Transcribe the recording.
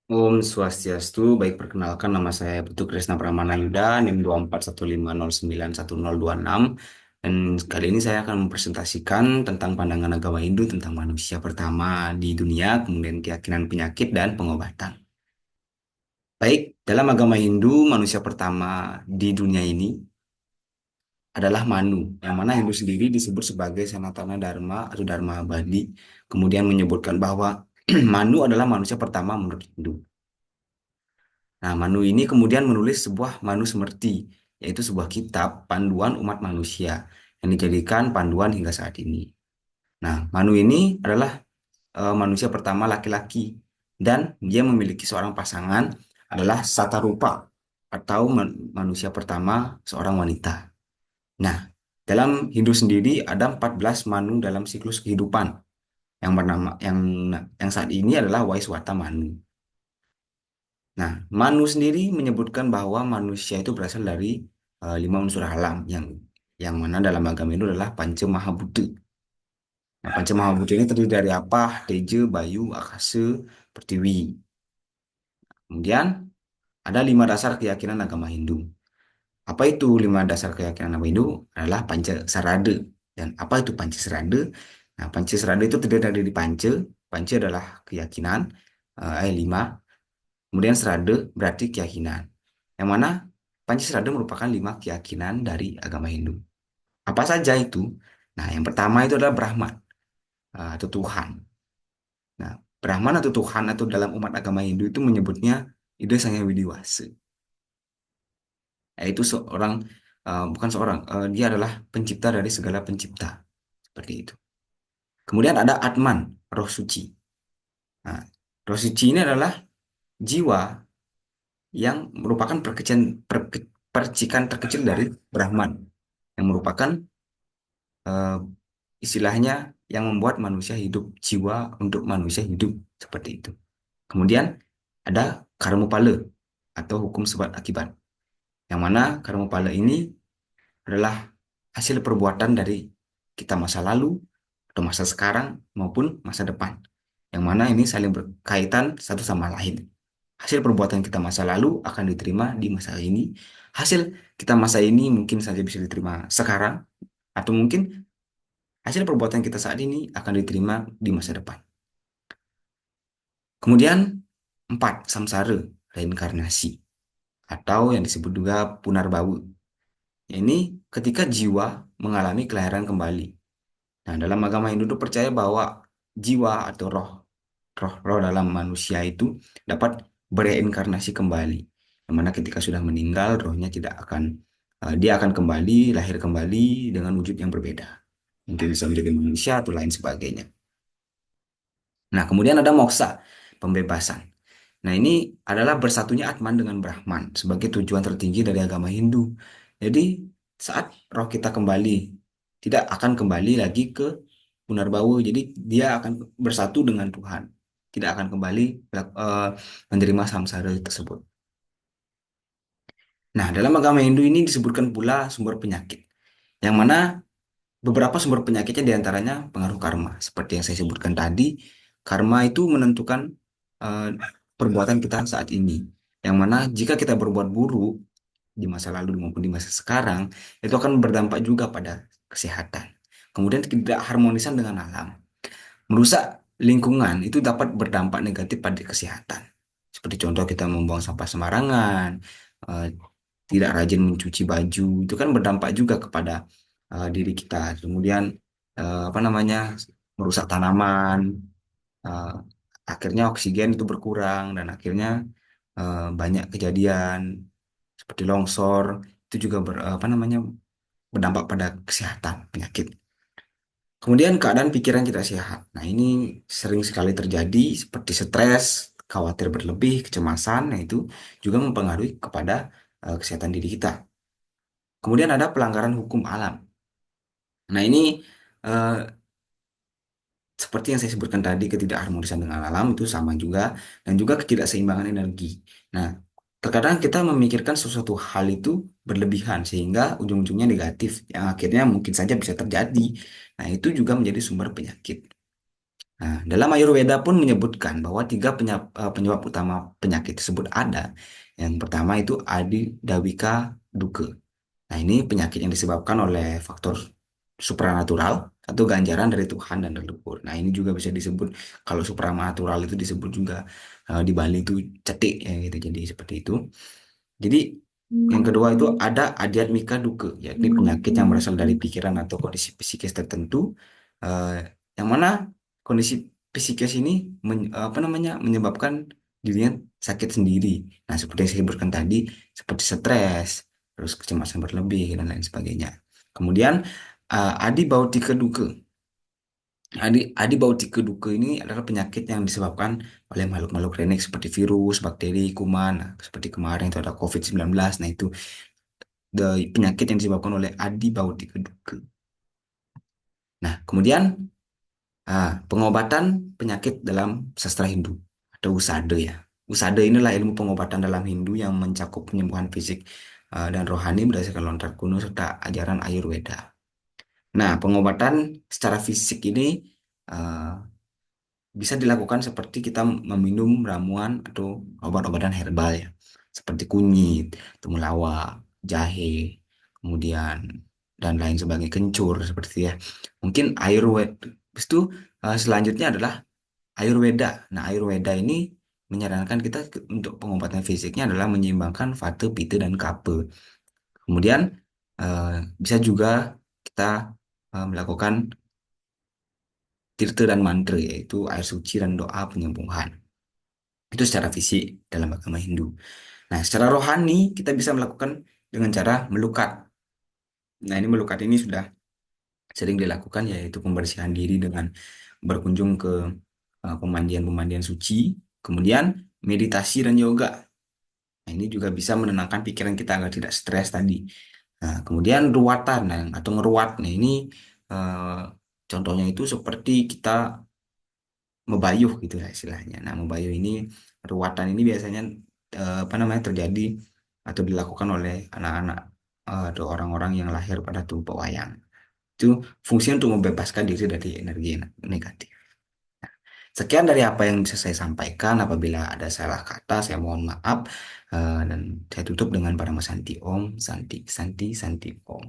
Om Swastiastu, baik perkenalkan nama saya Putu Krisna Pramana Yuda, NIM 24150910026. Dan kali ini saya akan mempresentasikan tentang pandangan agama Hindu tentang manusia pertama di dunia, kemudian keyakinan penyakit dan pengobatan. Baik, dalam agama Hindu, manusia pertama di dunia ini adalah Manu, yang mana Hindu sendiri disebut sebagai Sanatana Dharma atau Dharma Abadi, kemudian menyebutkan bahwa Manu adalah manusia pertama menurut Hindu. Nah, Manu ini kemudian menulis sebuah Manusmriti, yaitu sebuah kitab panduan umat manusia yang dijadikan panduan hingga saat ini. Nah, Manu ini adalah manusia pertama laki-laki dan dia memiliki seorang pasangan adalah Satarupa atau manusia pertama seorang wanita. Nah, dalam Hindu sendiri ada 14 Manu dalam siklus kehidupan yang bernama yang saat ini adalah Waiswata Manu. Nah, Manu sendiri menyebutkan bahwa manusia itu berasal dari lima unsur alam yang mana dalam agama itu adalah Panca Mahabhuta. Nah, Panca Mahabhuta ini terdiri dari apa? Teja, Bayu, Akasa, Pertiwi. Kemudian ada lima dasar keyakinan agama Hindu. Apa itu lima dasar keyakinan agama Hindu? Adalah Panca Sarada. Dan apa itu Panca Sarada? Nah, Panca Sarada itu terdiri dari Panca. Panca adalah keyakinan, lima. Kemudian Sarada berarti keyakinan. Yang mana Pancasila merupakan lima keyakinan dari agama Hindu. Apa saja itu? Nah, yang pertama itu adalah Brahman atau Tuhan. Nah, Brahman atau Tuhan atau dalam umat agama Hindu itu menyebutnya Ida Sang Hyang Widiwasa. Yaitu seorang bukan seorang, dia adalah pencipta dari segala pencipta. Seperti itu. Kemudian ada Atman, roh suci. Nah, roh suci ini adalah jiwa yang merupakan percikan terkecil dari Brahman yang merupakan eh, istilahnya yang membuat manusia hidup, jiwa untuk manusia hidup seperti itu. Kemudian ada karmapala atau hukum sebab akibat, yang mana karmapala ini adalah hasil perbuatan dari kita masa lalu atau masa sekarang maupun masa depan, yang mana ini saling berkaitan satu sama lain. Hasil perbuatan kita masa lalu akan diterima di masa ini. Hasil kita masa ini mungkin saja bisa diterima sekarang, atau mungkin hasil perbuatan kita saat ini akan diterima di masa depan. Kemudian, empat, samsara, reinkarnasi, atau yang disebut juga punarbawu. Ini ketika jiwa mengalami kelahiran kembali. Nah, dalam agama Hindu itu percaya bahwa jiwa atau roh dalam manusia itu dapat bereinkarnasi kembali. Yang mana ketika sudah meninggal, rohnya tidak akan, dia akan kembali, lahir kembali dengan wujud yang berbeda. Mungkin bisa menjadi manusia atau lain sebagainya. Nah, kemudian ada moksa, pembebasan. Nah, ini adalah bersatunya Atman dengan Brahman sebagai tujuan tertinggi dari agama Hindu. Jadi, saat roh kita kembali, tidak akan kembali lagi ke Punarbawu. Jadi, dia akan bersatu dengan Tuhan. Tidak akan kembali eh, menerima samsara tersebut. Nah, dalam agama Hindu ini disebutkan pula sumber penyakit. Yang mana beberapa sumber penyakitnya diantaranya pengaruh karma. Seperti yang saya sebutkan tadi, karma itu menentukan eh, perbuatan kita saat ini. Yang mana jika kita berbuat buruk di masa lalu maupun di masa sekarang, itu akan berdampak juga pada kesehatan. Kemudian tidak harmonisan dengan alam. Merusak lingkungan itu dapat berdampak negatif pada kesehatan. Seperti contoh kita membuang sampah sembarangan, eh, tidak rajin mencuci baju, itu kan berdampak juga kepada diri kita. Kemudian apa namanya, merusak tanaman, eh, akhirnya oksigen itu berkurang dan akhirnya banyak kejadian seperti longsor itu juga apa namanya, berdampak pada kesehatan penyakit. Kemudian keadaan pikiran tidak sehat. Nah, ini sering sekali terjadi seperti stres, khawatir berlebih, kecemasan, nah itu juga mempengaruhi kepada kesehatan diri kita. Kemudian ada pelanggaran hukum alam. Nah, ini eh, seperti yang saya sebutkan tadi, ketidakharmonisan dengan alam itu sama juga, dan juga ketidakseimbangan energi. Nah, terkadang kita memikirkan sesuatu hal itu berlebihan sehingga ujung-ujungnya negatif, yang akhirnya mungkin saja bisa terjadi. Nah, itu juga menjadi sumber penyakit. Nah, dalam Ayurveda pun menyebutkan bahwa tiga penyebab utama penyakit tersebut ada. Yang pertama itu Adi Dawika Duka. Nah, ini penyakit yang disebabkan oleh faktor supranatural atau ganjaran dari Tuhan dan leluhur. Nah, ini juga bisa disebut kalau supranatural itu disebut juga di Bali itu cetik ya gitu. Jadi seperti itu. Jadi yang kedua itu ada adiatmika duka, yakni penyakit yang berasal dari pikiran atau kondisi psikis tertentu, eh, yang mana kondisi psikis ini apa namanya menyebabkan dirinya sakit sendiri. Nah, seperti yang saya sebutkan tadi, seperti stres, terus kecemasan berlebih dan lain sebagainya. Kemudian adi bautika duka. Adi bautika duka ini adalah penyakit yang disebabkan oleh makhluk-makhluk klinik seperti virus, bakteri, kuman. Nah, seperti kemarin itu ada COVID-19. Nah, itu penyakit yang disebabkan oleh adi bautika duka. Nah, kemudian pengobatan penyakit dalam sastra Hindu atau usada ya. Usada inilah ilmu pengobatan dalam Hindu yang mencakup penyembuhan fisik dan rohani berdasarkan lontar kuno serta ajaran Ayurveda. Nah, pengobatan secara fisik ini uh, bisa dilakukan seperti kita meminum ramuan atau obat-obatan herbal ya, seperti kunyit, temulawak, jahe, kemudian dan lain sebagainya, kencur seperti ya. Mungkin Ayurveda. Habis itu selanjutnya adalah Ayurveda. Nah, Ayurveda ini menyarankan kita untuk pengobatan fisiknya adalah menyeimbangkan Vata, Pitta, dan Kapha. Kemudian eh, bisa juga kita melakukan tirta dan mantra, yaitu air suci dan doa penyembuhan. Itu secara fisik dalam agama Hindu. Nah, secara rohani kita bisa melakukan dengan cara melukat. Nah, ini melukat ini sudah sering dilakukan yaitu pembersihan diri dengan berkunjung ke pemandian-pemandian suci, kemudian meditasi dan yoga. Nah, ini juga bisa menenangkan pikiran kita agar tidak stres tadi. Nah, kemudian ruatan atau ngeruat. Nah, ini eh, contohnya itu seperti kita mebayuh gitu ya istilahnya. Nah, mebayuh ini ruatan ini biasanya apa namanya terjadi atau dilakukan oleh anak-anak atau orang-orang yang lahir pada tubuh wayang. Itu fungsinya untuk membebaskan diri dari energi negatif. Sekian dari apa yang bisa saya sampaikan. Apabila ada salah kata, saya mohon maaf. Dan saya tutup dengan para Santi Om, Santi, Santi, Santi Om.